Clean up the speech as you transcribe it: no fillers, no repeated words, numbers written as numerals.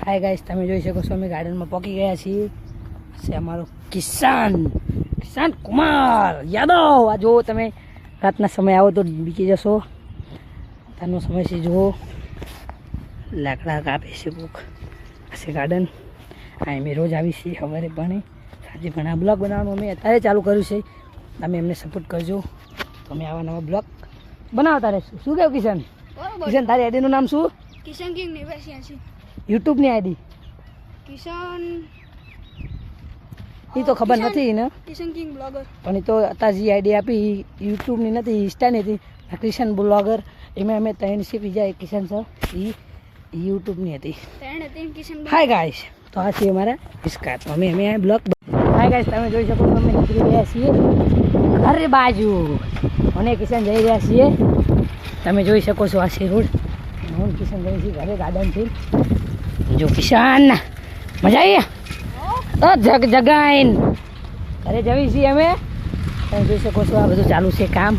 Hi guys, તમે જોઈ શકો છો અમે ગાર્ડનમાં પહોંચી ગયા છીએ. છે અમારો કિસાન કુમાર યાદવ. આ જુઓ તમે, રાતના સમય આવો તો બીકી જશો. અત્યારનો સમય છે, જુઓ લાકડા કાપે છે કોક. હશે ગાર્ડન. હા, અમે રોજ આવી છીએ સવારે પણ સાંજે પણ. આ બ્લોગ બનાવવાનું અમે અત્યારે ચાલુ કર્યું છે. તમે એમને સપોર્ટ કરજો તો અમે આવા નવા બ્લોગ બનાવતા રહેશું. શું કહ્યું કિશન? કિશન, તારી આઈડીનું નામ શું? કિશન કિંગ 89. યુટ્યુબની આઈડી કિશન એ તો ખબર નથી ને, કિશન કિંગ બ્લોગર. પણ એ તો અત્યારે જે આઈડી આપી યુટ્યુબની નથી, ઇન્સ્ટાની હતી. આ કિશન બ્લોગર એમાં અમે 3 છે, બીજા એક કિશન છે એ યુટ્યુબની હતી. કિશન હાય ગાઈસ, તો આ છે અમારા ઇસ્કા. તો અમે આ બ્લોગ. હાય ગાઈસ, તમે જોઈ શકો છો અમે નીકળી રહ્યા છીએ ઘરે બાજુ અને કિશન જઈ રહ્યા છીએ. તમે જોઈ શકો છો આ છે રોડ. હું કિશન જઈ છીએ ઘરે ગાર્ડનથી. જો કિશન મજા આવી તો જગાઈન ઘરે જવી છીએ અમે. તમે જોઈ શકો છો આ બધું ચાલુ છે કામ.